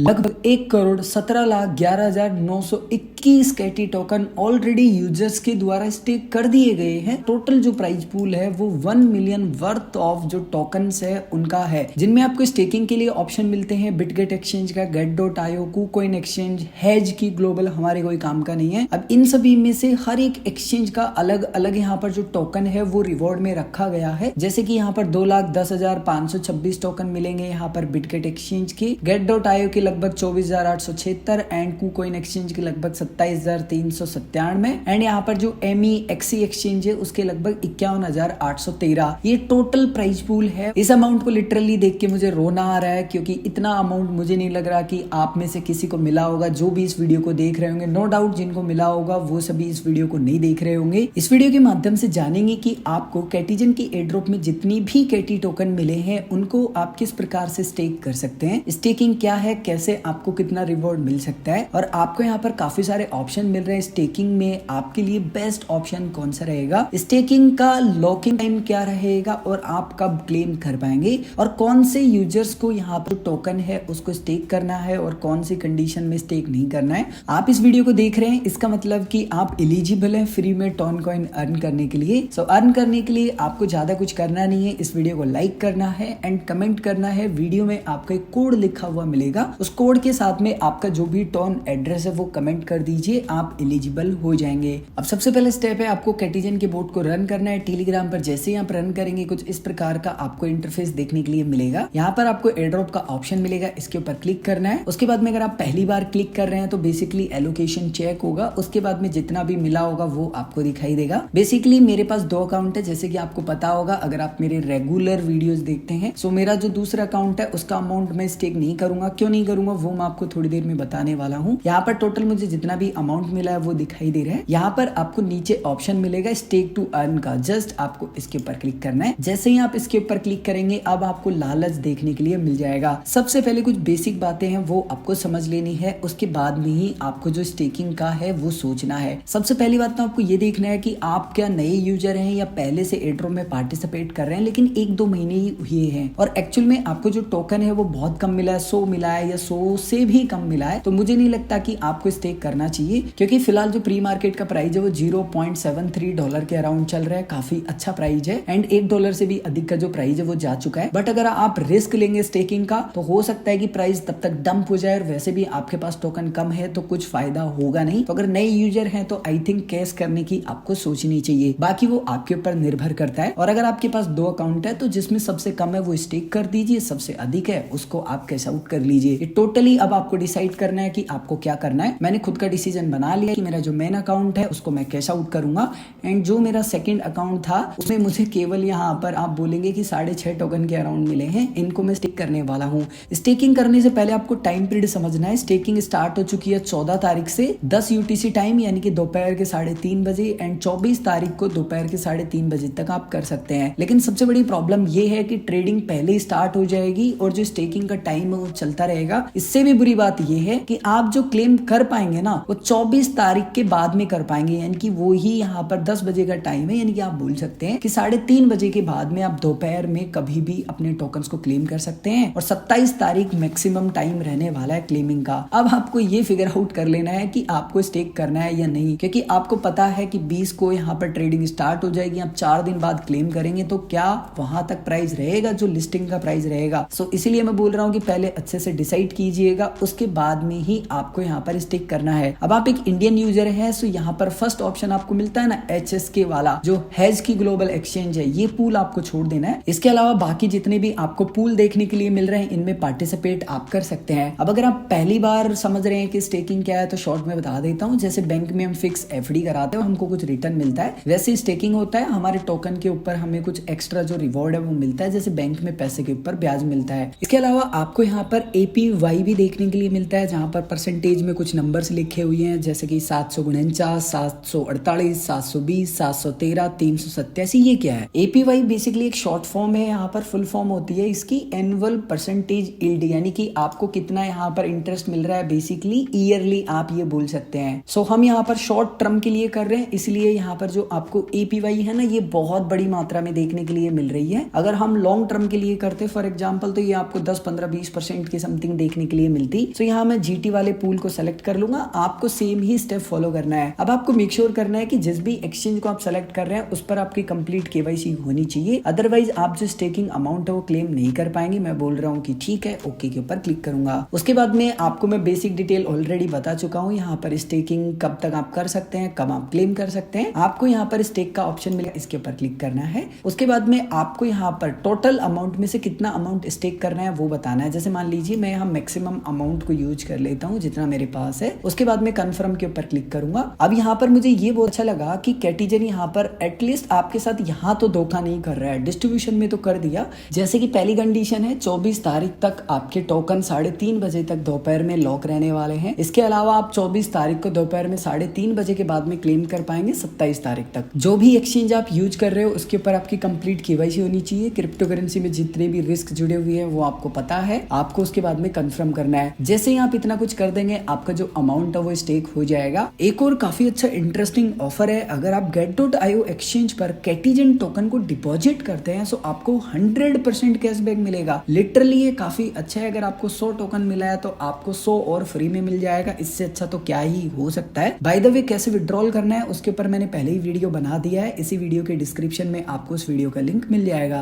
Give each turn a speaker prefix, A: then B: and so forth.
A: लगभग 1,17,11,921 Katie token already users के द्वारा स्टेक कर दिए गए हैं। टोटल जो प्राइस पूल है वो 1 मिलियन वर्थ ऑफ जो टोकन्स है उनका है, जिनमें आपको स्टेकिंग के लिए ऑप्शन मिलते हैं बिटगेट एक्सचेंज का, get.io, KuCoin एक्सचेंज, हेज की ग्लोबल हमारे कोई काम का नहीं है। अब इन सभी में से हर एक एक्सचेंज का अलग अलग यहाँ पर जो टोकन है वो रिवॉर्ड में रखा गया है। जैसे कि यहाँ पर 2,10,526 टोकन मिलेंगे यहाँ पर बिटगेट एक्सचेंज के, get.io के लगभग 24,876 एंड KuCoin एक्सचेंज के लगभग 27,397 एंड यहाँ पर जो MEXC एक्सचेंज है उसके लगभग 51,813। ये टोटल प्राइस पूल है। इस अमाउंट को लिटरली देख के मुझे रोना आ रहा है, क्योंकि इतना अमाउंट मुझे नहीं लग रहा कि आप में से किसी को मिला होगा जो भी इस वीडियो को देख रहे होंगे। नो डाउट जिनको मिला होगा वो सभी इस वीडियो को नहीं देख रहे होंगे। इस वीडियो के माध्यम से जानेंगे कि आपको कैटीजन की एयरड्रॉप में जितनी भी कैटी टोकन मिले हैं उनको आप किस प्रकार से स्टेक कर सकते हैं, स्टेकिंग क्या है, कैसे आपको कितना रिवॉर्ड मिल सकता है, और आपको यहाँ पर काफी सारे ऑप्शन मिल रहे हैं। स्टेकिंग में आपके लिए बेस्ट ऑप्शन कौन सा रहेगा, स्टेकिंग का लॉकिंग टाइम क्या रहेगा और आप कब क्लेम कर पाएंगे, और कौन से यूजर्स को यहाँ पर टोकन है उसको स्टेक करना है और कौन सी कंडीशन में स्टेक नहीं करना है। आप इस वीडियो को देख रहे हैं, इसका मतलब कि आप एलिजिबल हैं फ्री में टोन कॉइन अर्न करने के लिए। सो अर्न करने के लिए आपको ज्यादा कुछ करना नहीं है, इस वीडियो को लाइक करना है एंड कमेंट करना है। वीडियो में आपका एक कोड लिखा हुआ मिलेगा, उस कोड के साथ में आपका जो भी टोन एड्रेस है वो कमेंट कर दीजिए, आप एलिजिबल हो जाएंगे। अब सबसे पहले स्टेप है आपको कैटीजन के बोट को रन करना है टेलीग्राम पर। जैसे ही आप रन करेंगे कुछ इस प्रकार का आपको इंटरफेस देखने के लिए मिलेगा। यहाँ पर आपको एयरड्रॉप का ऑप्शन मिलेगा, इसके ऊपर क्लिक करना है। उसके बाद में अगर आप पहली बार क्लिक कर रहे हैं तो बेसिकली एलोकेशन चेक होगा, उसके बाद में जितना भी मिला होगा वो आपको दिखाई देगा। बेसिकली मेरे पास 2 अकाउंट है, जैसे कि आपको पता होगा अगर आप मेरे रेगुलर वीडियोस देखते हैं। सो मेरा जो दूसरा अकाउंट है उसका अमाउंट मैं स्टेक नहीं करूंगा। क्यों नहीं करूंगा वो मैं आपको थोड़ी देर में बताने वाला हूँ। यहाँ पर टोटल मुझे जितना भी अमाउंट मिला है वो दिखाई दे रहा है। यहाँ पर आपको नीचे ऑप्शन मिलेगा स्टेक टू अर्न का, जस्ट आपको इसके ऊपर क्लिक करना है। जैसे ही आप इसके ऊपर क्लिक करेंगे अब आपको लालच देखने के लिए मिल जाएगा। सबसे पहले कुछ बेसिक बातें हैं वो आपको समझ लेनी है, उसके बाद में ही आपको जो स्टेकिंग का है वो सोचना है। सबसे पहली बात तो आपको ये देखना है कि आप क्या नए यूजर हैं या पहले से एयरड्रॉप में पार्टिसिपेट कर रहे हैं लेकिन 1-2 महीने ही हुए हैं और एक्चुअल में आपको जो टोकन है वो बहुत कम मिला है, 100 मिला है या 100 से भी कम मिला है, तो मुझे नहीं लगता कि आपको स्टेक करना चाहिए, क्योंकि फिलहाल जो प्री मार्केट का प्राइस है वो $0.73 के अराउंड चल रहा है। काफी अच्छा प्राइस है एंड $1 से भी अधिक का जो प्राइस है वो जा चुका है। बट अगर आप रिस्क लेंगे स्टेकिंग का तो हो सकता है कि प्राइस तब तक डंप हो जाए और वैसे भी आपके पास टोकन कम है तो कुछ फायदा होगा नहीं। तो अगर नए यूजर हैं तो आई थिंक कैश करने की आपको सोचनी चाहिए, बाकी वो आपके ऊपर निर्भर करता है। और अगर आपके पास 2 अकाउंट है तो जिसमें सबसे कम है वो स्टेक कर दीजिए, सबसे अधिक है उसको आप कैश आउट कर लीजिए। ये टोटली अब आपको डिसाइड करना है कि आपको क्या करना है। मैंने खुद का डिसीजन बना लिया कि मेरा जो मेन अकाउंट है उसको मैं कैश आउट करूंगा एंड जो मेरा सेकंड अकाउंट था उसमें मुझे केवल यहाँ पर आप बोलेंगे कि 6.5 टोकन के अराउंड मिले हैं, इनको मैं स्टेक करने वाला हूँ। स्टेकिंग करने से पहले आपको टाइम पीरियड समझना है। स्टेकिंग स्टार्ट हो चुकी है 14 तारीख से 10 UTC टाइम यानी कि दोपहर के 3:30 बजे एंड 24 तारीख को दोपहर के 3:30 बजे तक आप कर सकते हैं। लेकिन सबसे बड़ी प्रॉब्लम ये है कि ट्रेडिंग पहले ही स्टार्ट हो जाएगी और जो स्टेकिंग का टाइम है वो चलता रहेगा। इससे भी बुरी बात ये है कि आप जो क्लेम कर पाएंगे ना वो 24 तारीख के बाद में कर पाएंगे, यानी कि वो ही यहाँ पर 10 बजे का टाइम है, यानी कि आप बोल सकते हैं कि 3:30 बजे के बाद में आप दोपहर में कभी भी अपने टोकन्स को क्लेम कर सकते हैं और 27 तारीख मैक्सिमम टाइम रहने वाला है क्लेमिंग का। अब आपको ये फिगर आउट कर लेना है कि आपको स्टेक करना है या नहीं, क्योंकि आपको पता है कि 20 को यहाँ पर ट्रेडिंग स्टार्ट हो जाएगी। आप 4 दिन बाद क्लेम करेंगे तो क्या वहां तक प्राइस रहेगा जो लिस्टिंग का प्राइस रहेगा। सो इसीलिए मैं बोल रहा हूँ कि पहले अच्छे से डिसाइड कीजिएगा, उसके बाद में ही आपको यहाँ पर स्टेक करना है। अब आप एक इंडियन यूजर है सो यहाँ पर फर्स्ट ऑप्शन आपको मिलता है ना HSK वाला जो हेज की ग्लोबल एक्सचेंज है, ये पूल आपको छोड़ देना है। इसके अलावा बाकी जितने भी आपको पूल देखने के लिए मिल रहे हैं इनमें पार्टिसिपेट आप कर सकते हैं। अब अगर आप पहली बार समझ रहे हैं कि स्टेकिंग क्या है तो शॉर्ट में बता देता हूँ। जैसे बैंक में हम फिक्स FD कराते हैं हमको कुछ रिटर्न मिलता है, वैसे स्टेकिंग होता है हमारे टोकन के ऊपर हमें कुछ एक्स्ट्रा जो रिवॉर्ड है वो मिलता है, जैसे बैंक में पैसे के ऊपर ब्याज मिलता है। इसके अलावा आपको यहाँ पर APY भी देखने के लिए मिलता है जहाँ पर परसेंटेज में कुछ नंबर्स लिखे हुए हैं, जैसे कि 749, 748, 720, 713, 387। ये क्या है? APY बेसिकली एक शॉर्ट फॉर्म है, यहाँ पर फुल फॉर्म होती है इसकी एनुअल परसेंटेज यील्ड, यानी कि आपको कितना यहाँ पर इंटरेस्ट मिल रहा है, बेसिकली ईयरली आप ये बोल सकते हैं। सो हम यहाँ पर शॉर्ट टर्म के लिए कर रहे हैं, इसलिए यहाँ पर जो आपको APY है ना ये बहुत बड़ी मात्रा में देखने के लिए मिल रही है। अगर हम लॉन्ग टर्म के लिए करते फॉर एग्जांपल तो ये आपको 10, 15, 20% की समथिंग देखने के लिए मिलती। तो यहाँ मैं GT वाले पूल को सेलेक्ट कर लूंगा। आपको सेम ही स्टेप फॉलो करना है। अब आपको मेक श्योर करना है कि जिस भी एक्सचेंज को आप सेलेक्ट कर रहे हैं उस पर आपकी कंप्लीट KYC होनी चाहिए, अदरवाइज आप जो स्टेकिंग अमाउंट है वो क्लेम नहीं कर पाएंगे। मैं बोल रहा हूँ कि ठीक है, ओके के ऊपर क्लिक करूंगा। उसके बाद में आपको मैं बेसिक डिटेल ऑलरेडी बता चुका हूँ। यहाँ पर स्टेकिंग कब तक आप कर सकते हैं, कब आप क्लेम कर सकते हैं, आपको यहाँ पर स्टेक का ऑप्शन मिलेगा, इसके ऊपर क्लिक करना है। उसके बाद में आपको यहाँ पर टोटल अमाउंट में से कितना अमाउंट स्टेक करना है वो बताना है। जैसे मान लीजिए मैं यहाँ मैक्सिमम अमाउंट को यूज कर लेता हूँ जितना मेरे पास है। उसके बाद में कंफर्म के ऊपर क्लिक करूंगा। अब यहाँ पर मुझे ये बहुत अच्छा लगा कि कैटिजन यहाँ पर एटलीस्ट आपके साथ यहाँ तो धोखा नहीं कर रहा है, डिस्ट्रीब्यूशन में तो कर दिया। जैसे कि पहली कंडीशन है 24 तारीख तक आपके टोकन 3:30 बजे तक दोपहर में लॉक रहने वाले हैं। इसके अलावा आप 24 तारीख को दोपहर में 3:30 बजे के बाद में क्लेम कर पाएंगे 27 तारीख तक। जो भी एक्सचेंज आप यूज कर रहे हो उसके ऊपर आपकी कंप्लीट KYC होनी चाहिए। क्रिप्टो करेंसी में जितने भी रिस्क जुड़े हुए हैं वो आपको पता है, आपको उसके बाद में कंफर्म करना है। जैसे ही आप इतना कुछ कर देंगे आपका जो अमाउंट है वो स्टेक हो जाएगा। एक और काफी अच्छा इंटरेस्टिंग ऑफर है, अगर आप get.io एक्सचेंज पर कैटिजन टोकन को डिपॉजिट करते हैं तो आपको 100% कैशबैक मिलेगा। लिटरली ये काफी अच्छा है। अगर आपको 100 टोकन मिला है तो आपको 100 और फ्री में मिल जाएगा। इससे अच्छा तो क्या ही हो सकता है। बाय द वे कैसे विड्रॉल करना है उसके ऊपर मैंने पहले ही वीडियो बना दिया है, इसी वीडियो के डिस्क्रिप्शन में आपको उस वीडियो का लिंक मिल जाएगा।